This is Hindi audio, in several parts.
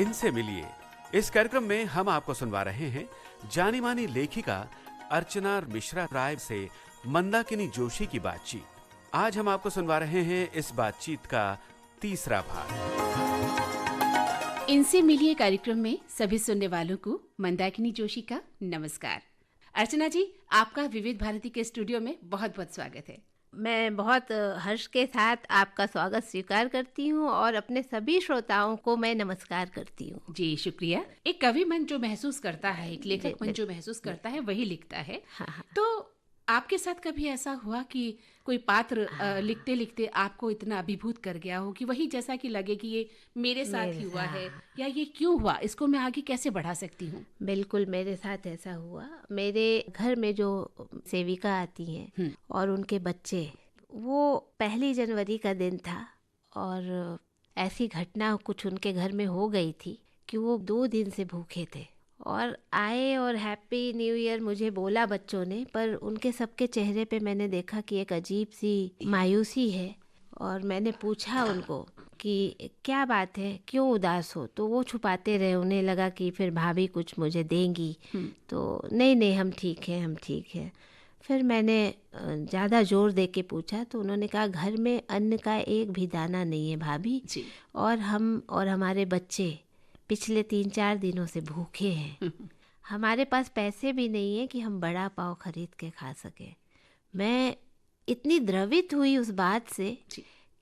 इनसे मिलिए। इस कार्यक्रम में हम आपको सुनवा रहे हैं जानी मानी लेखिका अर्चना मिश्रा राय से मंदाकिनी जोशी की बातचीत। आज हम आपको सुनवा रहे हैं इस बातचीत का तीसरा भाग। इनसे मिलिए कार्यक्रम में सभी सुनने वालों को मंदाकिनी जोशी का नमस्कार। अर्चना जी, आपका विविध भारती के स्टूडियो में बहुत बहुत स्वागत है। मैं बहुत हर्ष के साथ आपका स्वागत स्वीकार करती हूँ और अपने सभी श्रोताओं को मैं नमस्कार करती हूँ। जी शुक्रिया। एक कवि मन जो महसूस करता है, एक लेखक मन जो महसूस करता है, वही लिखता है। हाँ। तो आपके साथ कभी ऐसा हुआ कि कोई पात्र लिखते लिखते आपको इतना अभिभूत कर गया हो कि वही जैसा कि लगे कि ये मेरे साथ ही हुआ है, या ये क्यों हुआ, इसको मैं आगे कैसे बढ़ा सकती हूँ? बिल्कुल, मेरे साथ ऐसा हुआ। मेरे घर में जो सेविका आती हैं और उनके बच्चे, वो 1 जनवरी का दिन था और ऐसी घटना कुछ उनके घर में हो गई थी कि वो 2 दिन से भूखे थे और आए और हैप्पी न्यू ईयर मुझे बोला बच्चों ने, पर उनके सबके चेहरे पे मैंने देखा कि एक अजीब सी मायूसी है। और मैंने पूछा उनको कि क्या बात है, क्यों उदास हो? तो वो छुपाते रहे। उन्हें लगा कि फिर भाभी कुछ मुझे देंगी, तो नहीं हम ठीक हैं। फिर मैंने ज़्यादा जोर दे के पूछा तो उन्होंने कहा घर में अन्न का एक भी दाना नहीं है भाभी जी, और हम और हमारे बच्चे पिछले 3-4 दिनों से भूखे हैं। हमारे पास पैसे भी नहीं है कि हम बड़ा पाव खरीद के खा सके। मैं इतनी द्रवित हुई उस बात से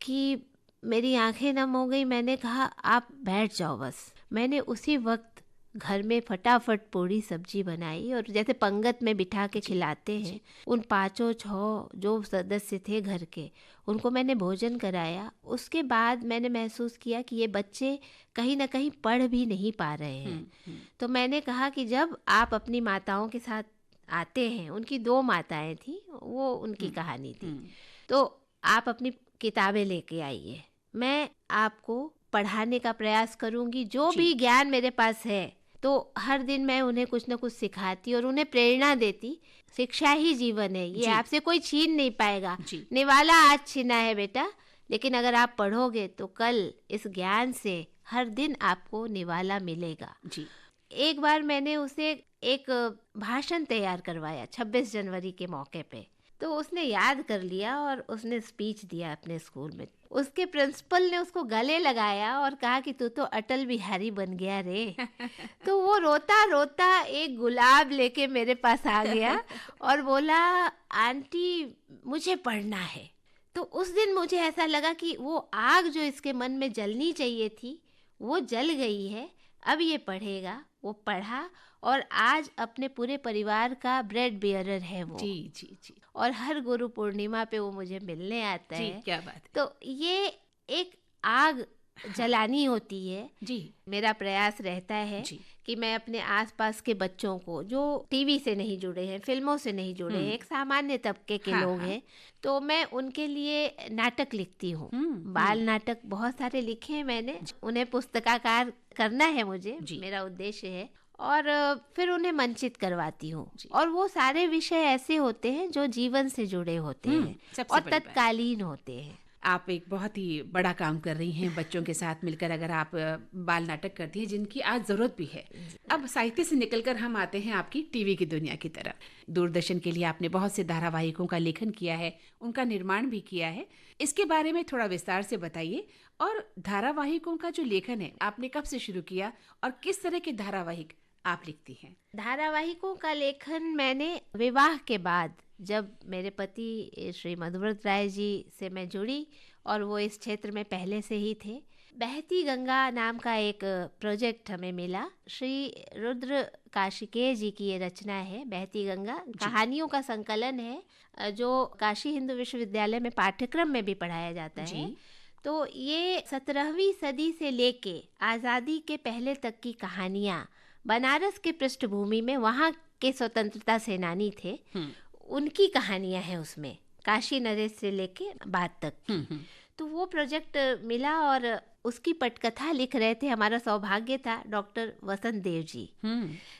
कि मेरी आंखें नम हो गई। मैंने कहा आप बैठ जाओ बस। मैंने उसी वक्त घर में फटाफट पूरी सब्जी बनाई और जैसे पंगत में बिठा के खिलाते हैं, उन 5-6 जो सदस्य थे घर के, उनको मैंने भोजन कराया। उसके बाद मैंने महसूस किया कि ये बच्चे कहीं ना कहीं पढ़ भी नहीं पा रहे हैं। तो मैंने कहा कि जब आप अपनी माताओं के साथ आते हैं, उनकी 2 माताएं थी, वो उनकी कहानी थी, तो आप अपनी किताबें लेके आइए, मैं आपको पढ़ाने का प्रयास करूंगी। जो भी ज्ञान मेरे पास है, तो हर दिन मैं उन्हें कुछ न कुछ सिखाती और उन्हें प्रेरणा देती। शिक्षा ही जीवन है, ये आपसे कोई छीन नहीं पाएगा। निवाला आज छीना है बेटा, लेकिन अगर आप पढ़ोगे तो कल इस ज्ञान से हर दिन आपको निवाला मिलेगा जी। एक बार मैंने उसे एक भाषण तैयार करवाया 26 जनवरी के मौके पे, तो उसने याद कर लिया और उसने स्पीच दिया अपने स्कूल में। उसके प्रिंसिपल ने उसको गले लगाया और कहा कि तू तो अटल बिहारी बन गया रे। तो वो रोता रोता एक गुलाब लेके मेरे पास आ गया और बोला आंटी मुझे पढ़ना है। तो उस दिन मुझे ऐसा लगा कि वो आग जो इसके मन में जलनी चाहिए थी वो जल गई है। अब ये पढ़ेगा। वो पढ़ा और आज अपने पूरे परिवार का ब्रेड बियरर है वो। जी। और हर गुरु पूर्णिमा पे वो मुझे मिलने आता है। क्या बात है। तो ये एक आग जलानी होती है जी। मेरा प्रयास रहता है कि मैं अपने आसपास के बच्चों को जो टीवी से नहीं जुड़े हैं, फिल्मों से नहीं जुड़े हैं, एक सामान्य तबके के लोग हैं, तो मैं उनके लिए नाटक लिखती हूँ। बाल नाटक बहुत सारे लिखे हैं मैंने, उन्हें पुस्तकाकार करना है मुझे, मेरा उद्देश्य है। और फिर उन्हें मंचित करवाती हूँ। और वो सारे विषय ऐसे होते हैं जो जीवन से जुड़े होते हैं और तत्कालीन होते हैं। आप एक बहुत ही बड़ा काम कर रही हैं बच्चों के साथ मिलकर। अगर आप बाल नाटक करती हैं जिनकी आज ज़रूरत भी है। अब साहित्य से निकलकर हम आते हैं आपकी टीवी की दुनिया की तरफ। दूरदर्शन के लिए आपने बहुत से धारावाहिकों का लेखन किया है, उनका निर्माण भी किया है। इसके बारे में थोड़ा विस्तार से बताइए। और धारावाहिकों का जो लेखन है, आपने कब से शुरू किया और किस तरह के धारावाहिक आप लिखती हैं? धारावाहिकों का लेखन मैंने विवाह के बाद, जब मेरे पति श्री मधुव्रत राय जी से मैं जुड़ी और वो इस क्षेत्र में पहले से ही थे, बहती गंगा नाम का एक प्रोजेक्ट हमें मिला। श्री रुद्र काशिकेय जी की ये रचना है बहती गंगा, कहानियों का संकलन है जो काशी हिंदू विश्वविद्यालय में पाठ्यक्रम में भी पढ़ाया जाता है। तो ये 17वीं सदी से लेके आज़ादी के पहले तक की कहानियाँ, बनारस के पृष्ठभूमि में वहाँ के स्वतंत्रता सेनानी थे, उनकी कहानियां हैं उसमें, काशी नरेश से लेके बाद तक। तो वो प्रोजेक्ट मिला और उसकी पटकथा लिख रहे थे, हमारा सौभाग्य था, डॉक्टर वसंत देव जी।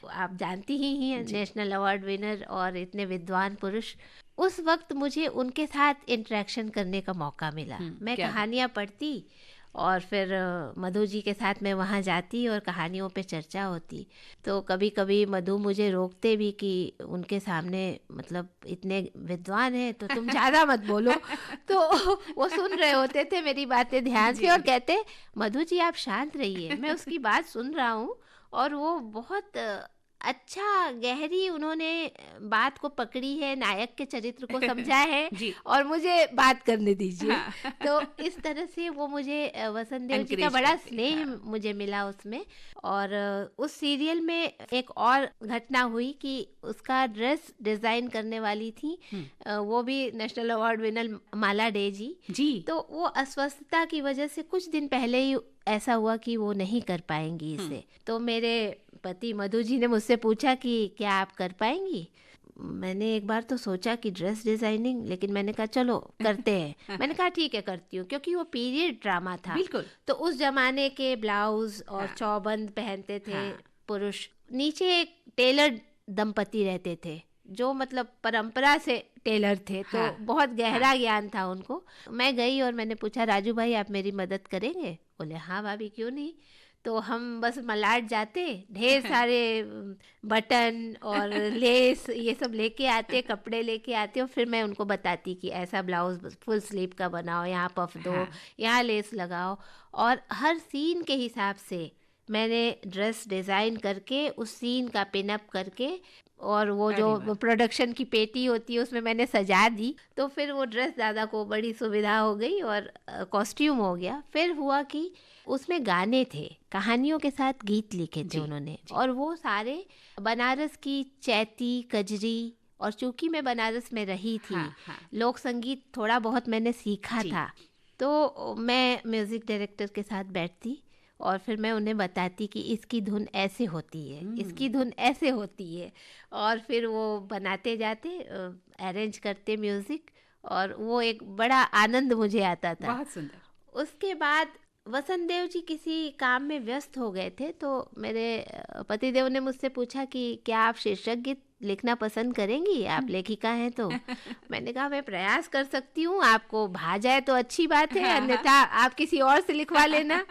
आप जानती ही हैं, नेशनल अवार्ड विनर और इतने विद्वान पुरुष। उस वक्त मुझे उनके साथ इंटरेक्शन करने का मौका मिला। मैं कहानियाँ पढ़ती और फिर मधु जी के साथ मैं वहाँ जाती और कहानियों पे चर्चा होती। तो कभी कभी मधु मुझे रोकते भी कि उनके सामने मतलब इतने विद्वान हैं तो तुम ज़्यादा मत बोलो। तो वो सुन रहे होते थे मेरी बातें ध्यान से और कहते, मधु जी आप शांत रहिए, मैं उसकी बात सुन रहा हूँ। और वो बहुत अच्छा गहरी उन्होंने बात को पकड़ी है, नायक के चरित्र को समझा है जी। और मुझे बात करने दीजिए। हाँ। तो इस तरह से वो मुझे वसंत देव जी का Encourage बड़ा करते, स्नेह हाँ। मुझे मिला उसमें। और उस सीरियल में एक और घटना हुई कि उसका ड्रेस डिज़ाइन करने वाली थी वो भी नेशनल अवार्ड विनर माला डे जी। जी। तो वो अस्वस्थता की वजह से कुछ दिन पहले ही ऐसा हुआ कि वो नहीं कर पाएंगी इसे। तो मेरे पति मधु जी ने मुझसे पूछा कि क्या आप कर पाएंगी। मैंने एक बार तो सोचा कि ड्रेस डिजाइनिंग, लेकिन मैंने कहा चलो करते हैं। मैंने कहा ठीक है करती हूँ, क्योंकि वो पीरियड ड्रामा था। बिल्कुल। तो उस जमाने के ब्लाउज और हाँ। चौबंद पहनते थे हाँ। पुरुष। नीचे एक टेलर दंपति रहते थे जो मतलब परंपरा से टेलर थे। तो हाँ। बहुत गहरा ज्ञान था उनको। मैं गई और मैंने पूछा, राजू भाई आप मेरी मदद करेंगे? बोले हाँ भाभी क्यों नहीं। तो हम बस मलाड जाते, ढेर सारे बटन और लेस ये सब लेके आते, कपड़े लेके आते और फिर मैं उनको बताती कि ऐसा ब्लाउज फुल स्लीव का बनाओ, यहाँ पफ दो, हाँ। यहाँ लेस लगाओ। और हर सीन के हिसाब से मैंने ड्रेस डिज़ाइन करके उस सीन का पिनअप करके और वो अरे जो वाह। प्रोडक्शन की पेटी होती है उसमें मैंने सजा दी। तो फिर वो ड्रेस दादा को बड़ी सुविधा हो गई और कॉस्ट्यूम हो गया। फिर हुआ कि उसमें गाने थे, कहानियों के साथ गीत लिखे थे जी, उन्होंने। जी। और वो सारे बनारस की चैती कजरी, और चूंकि मैं बनारस में रही थी, हाँ, हाँ। लोक संगीत थोड़ा बहुत मैंने सीखा जी। था। तो मैं म्यूज़िक डायरेक्टर के साथ बैठती और फिर मैं उन्हें बताती कि इसकी धुन ऐसे होती है, इसकी धुन ऐसे होती है। और फिर वो बनाते जाते, अरेंज करते म्यूज़िक, और वो एक बड़ा आनंद मुझे आता था। बहुत सुंदर। उसके बाद वसंत देव जी किसी काम में व्यस्त हो गए थे। तो मेरे पतिदेव ने मुझसे पूछा कि क्या आप शीर्षक गीत लिखना पसंद करेंगी, आप लेखिका हैं तो। मैंने कहा मैं प्रयास कर सकती हूँ, आपको भा जाए तो अच्छी बात है, अन्यथा आप किसी और से लिखवा लेना।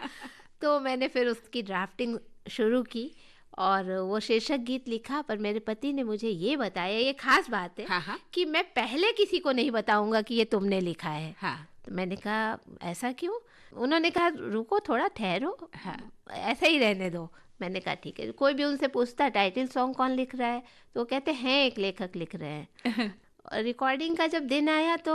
तो मैंने फिर उसकी ड्राफ्टिंग शुरू की और वो शीर्षक गीत लिखा। पर मेरे पति ने मुझे ये बताया, ये खास बात है, हाँ, हाँ। कि मैं पहले किसी को नहीं बताऊंगा कि ये तुमने लिखा है। हाँ। तो मैंने कहा ऐसा क्यों? उन्होंने कहा रुको थोड़ा ठहरो, ऐसा ही रहने दो। मैंने कहा ठीक है। कोई भी उनसे पूछता टाइटल सॉन्ग कौन लिख रहा है, तो वो कहते हैं एक लेखक लिख रहे हैं। और रिकॉर्डिंग का जब दिन आया तो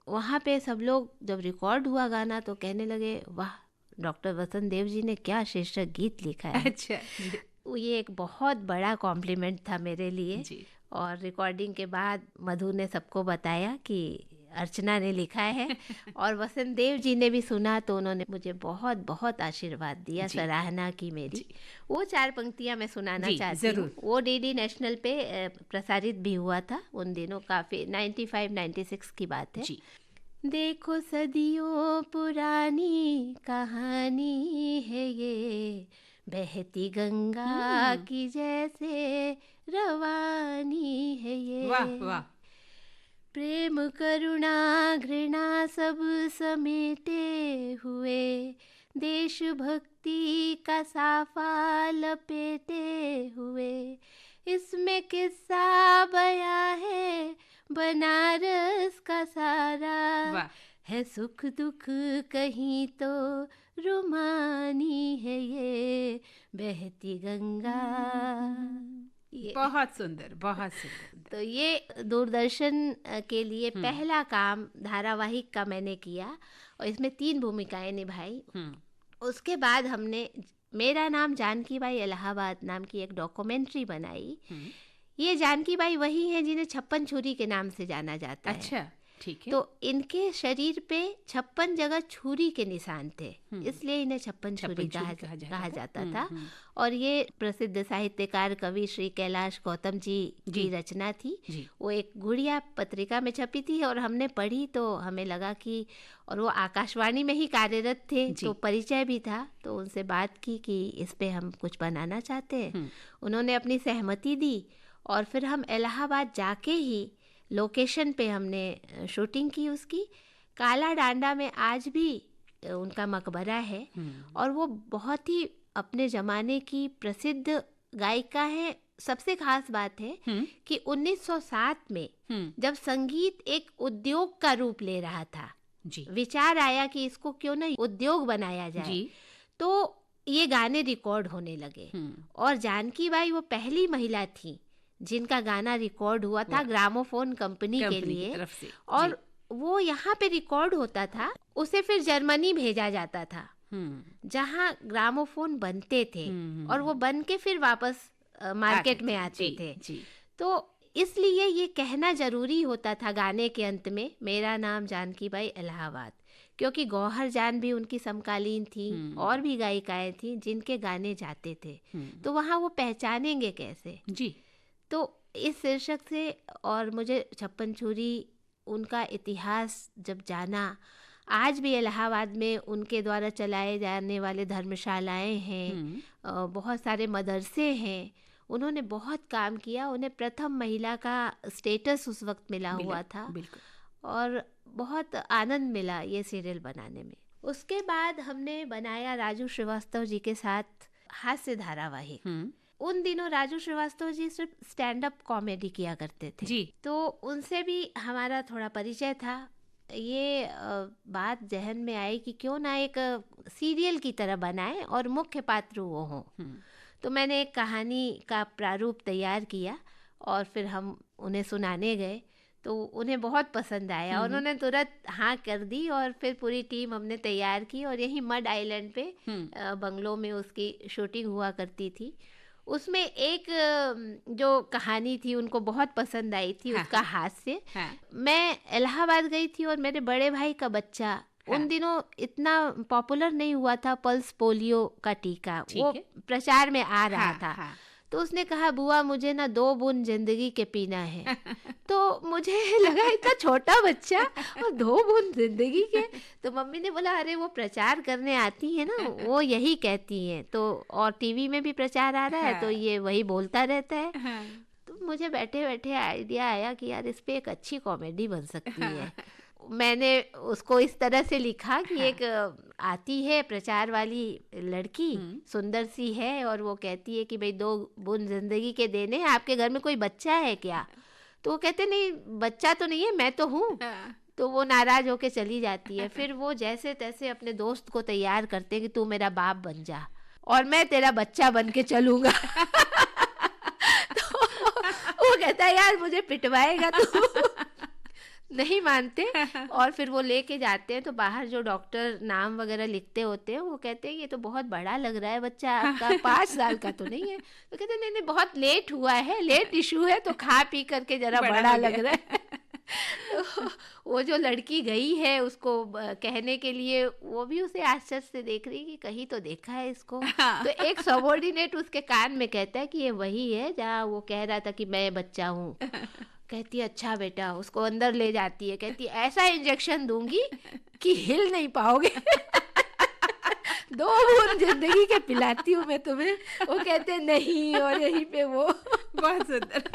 वहाँ पे सब लोग, जब रिकॉर्ड हुआ गाना, तो कहने लगे वाह डॉक्टर वसंत देव जी ने क्या शीर्षक गीत लिखा है। अच्छा। ये एक बहुत बड़ा कॉम्प्लीमेंट था मेरे लिए। जी। और रिकॉर्डिंग के बाद मधु ने सबको बताया कि अर्चना ने लिखा है। और वसंत देव जी ने भी सुना तो उन्होंने मुझे बहुत बहुत आशीर्वाद दिया, सराहना की मेरी। वो 4 पंक्तियां मैं सुनाना चाहती हूँ। वो डीडी नेशनल पे प्रसारित भी हुआ था उन दिनों, काफ़ी 95-96 की बात है। जी। देखो सदियों पुरानी कहानी है ये, बहती गंगा की जैसे रवानी है ये। वाह वाह। प्रेम करुणा घृणा सब समेटे हुए, देशभक्ति का साफा लपेटे हुए, इसमें किस्सा बयां है बनारस का सारा। वाह। है सुख दुख कहीं तो रुमानी है ये, बहती गंगा। बहुत सुंदर, बहुत सुंदर। तो ये दूरदर्शन के लिए पहला काम धारावाहिक का मैंने किया और इसमें 3 भूमिकाएं निभाई। उसके बाद हमने मेरा नाम जानकी बाई इलाहाबाद नाम की एक डॉक्यूमेंट्री बनाई। ये जानकी बाई वही हैं जिन्हें 56 छुरी के नाम से जाना जाता है। अच्छा, ठीक है। तो इनके शरीर पे 56 जगह छुरी के निशान थे, इसलिए इन्हें 56 छुरी कहा जाता था। और ये प्रसिद्ध साहित्यकार कवि श्री कैलाश गौतम जी की रचना थी। वो एक गुड़िया पत्रिका में छपी थी और हमने पढ़ी तो हमें लगा कि, और वो आकाशवाणी में ही कार्यरत थे तो परिचय भी था। तो उनसे बात की कि इस पे हम कुछ बनाना चाहते हैं। उन्होंने अपनी सहमति दी और फिर हम इलाहाबाद जाके ही लोकेशन पे हमने शूटिंग की उसकी। काला डांडा में आज भी उनका मकबरा है और वो बहुत ही अपने ज़माने की प्रसिद्ध गायिका है। सबसे खास बात है कि 1907 में जब संगीत एक उद्योग का रूप ले रहा था, जी विचार आया कि इसको क्यों ना उद्योग बनाया जाए, जी तो ये गाने रिकॉर्ड होने लगे। और जानकी बाई वो पहली महिला थी जिनका गाना रिकॉर्ड हुआ था ग्रामोफोन कंपनी के लिए, तरफ से। और वो यहाँ पे रिकॉर्ड होता था, उसे फिर जर्मनी भेजा जाता था जहाँ ग्रामोफोन बनते थे और वो बन के फिर वापस मार्केट में आते थे। तो इसलिए ये कहना जरूरी होता था गाने के अंत में, मेरा नाम जानकी बाई इलाहाबाद, क्योंकि गौहर जान भी उनकी समकालीन थी और भी गायिकाएं थी जिनके गाने जाते थे, तो वहाँ वो पहचानेंगे कैसे। जी तो इस शीर्षक से और मुझे छप्पन छुरी उनका इतिहास जब जाना, आज भी इलाहाबाद में उनके द्वारा चलाए जाने वाले धर्मशालाएं हैं, बहुत सारे मदरसे हैं, उन्होंने बहुत काम किया। उन्हें प्रथम महिला का स्टेटस उस वक्त मिला हुआ था और बहुत आनंद मिला ये सीरियल बनाने में। उसके बाद हमने बनाया राजू श्रीवास्तव जी के साथ हास्य धारावाहिक। उन दिनों राजू श्रीवास्तव जी सिर्फ स्टैंड अप कॉमेडी किया करते थे जी। तो उनसे भी हमारा थोड़ा परिचय था। ये बात जहन में आई कि क्यों ना एक सीरियल की तरह बनाएं और मुख्य पात्र वो हों। तो मैंने एक कहानी का प्रारूप तैयार किया और फिर हम उन्हें सुनाने गए, तो उन्हें बहुत पसंद आया और उन्होंने तुरंत हाँ कर दी और फिर पूरी टीम हमने तैयार की और यही मड आइलैंड पे बंगलों में उसकी शूटिंग हुआ करती थी। उसमें एक जो कहानी थी उनको बहुत पसंद आई थी, उसका हास्य। मैं इलाहाबाद गई थी और मेरे बड़े भाई का बच्चा, उन दिनों इतना पॉपुलर नहीं हुआ था पल्स पोलियो का टीका, वो प्रचार में आ रहा था। तो उसने कहा बुआ मुझे ना 2 बूंद जिंदगी के पीना है। तो मुझे लगा इतना छोटा बच्चा और 2 बूंद जिंदगी के, तो मम्मी ने बोला अरे वो प्रचार करने आती है ना, वो यही कहती हैं, तो और टीवी में भी प्रचार आ रहा है तो ये वही बोलता रहता है। तो मुझे बैठे बैठे आइडिया आया कि यार इस पे एक अच्छी कॉमेडी बन सकती है। मैंने उसको इस तरह से लिखा कि एक आती है प्रचार वाली लड़की, सुंदर सी है, और वो कहती है कि भाई 2 बूंद जिंदगी के देने, आपके घर में कोई बच्चा है क्या? तो वो कहते नहीं बच्चा तो नहीं है, मैं तो हूँ। तो वो नाराज होके चली जाती है। फिर वो जैसे तैसे अपने दोस्त को तैयार करते हैं कि तू मेरा बाप बन जा और मैं तेरा बच्चा बन के चलूंगा। तो वो कहता है यार मुझे पिटवाएगा तू। नहीं मानते और फिर वो लेके जाते हैं, तो बाहर जो डॉक्टर नाम वगैरह लिखते होते हैं वो कहते हैं ये तो बहुत बड़ा लग रहा है बच्चा आपका, 5 साल का तो नहीं है। तो कहते हैं नहीं नहीं बहुत लेट हुआ है, लेट इशू है, तो खा पी करके जरा बड़ा लग रहा है। तो वो जो लड़की गई है उसको कहने के लिए, वो भी उसे आश्चर्य से देख रही कि कहीं तो देखा है इसको। तो एक सबॉर्डिनेट उसके कान में कहता है कि ये वही है जहाँ वो कह रहा था कि मैं बच्चा हूँ। कहती है अच्छा बेटा, उसको अंदर ले जाती है, कहती है ऐसा इंजेक्शन दूंगी कि हिल नहीं पाओगे। 2 बूंद जिंदगी के पिलाती हूँ मैं तुम्हें। वो कहते हैं नहीं, और यहीं पे वो बहुत सुंदर।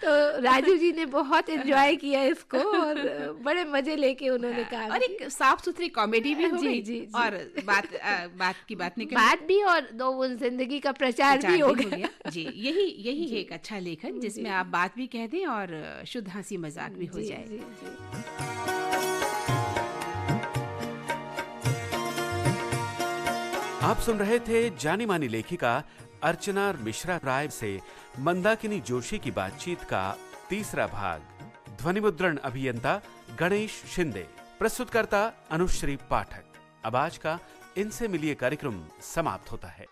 तो राजू जी ने बहुत एंजॉय किया इसको और बड़े मजे लेके उन्होंने काम और एक साफ सुथरी कॉमेडी भी हो जी, गई जी, जी। और बात की बात निकल बात भी और 2 बूंद जिंदगी का प्रचार भी हो गया। जी, यही है एक अच्छा लेखन जिसमें आप बात भी कह दें और शुद्ध हंसी मजाक भी हो जाए। जी, जी। आप सुन रहे थे जानी मानी लेखिका अर्चना मिश्रा राय से मंदाकिनी जोशी की बातचीत का 3रा भाग। ध्वनि मुद्रण अभियंता गणेश शिंदे, प्रस्तुतकर्ता अनुश्री पाठक। अब आज का इनसे मिलिए कार्यक्रम समाप्त होता है।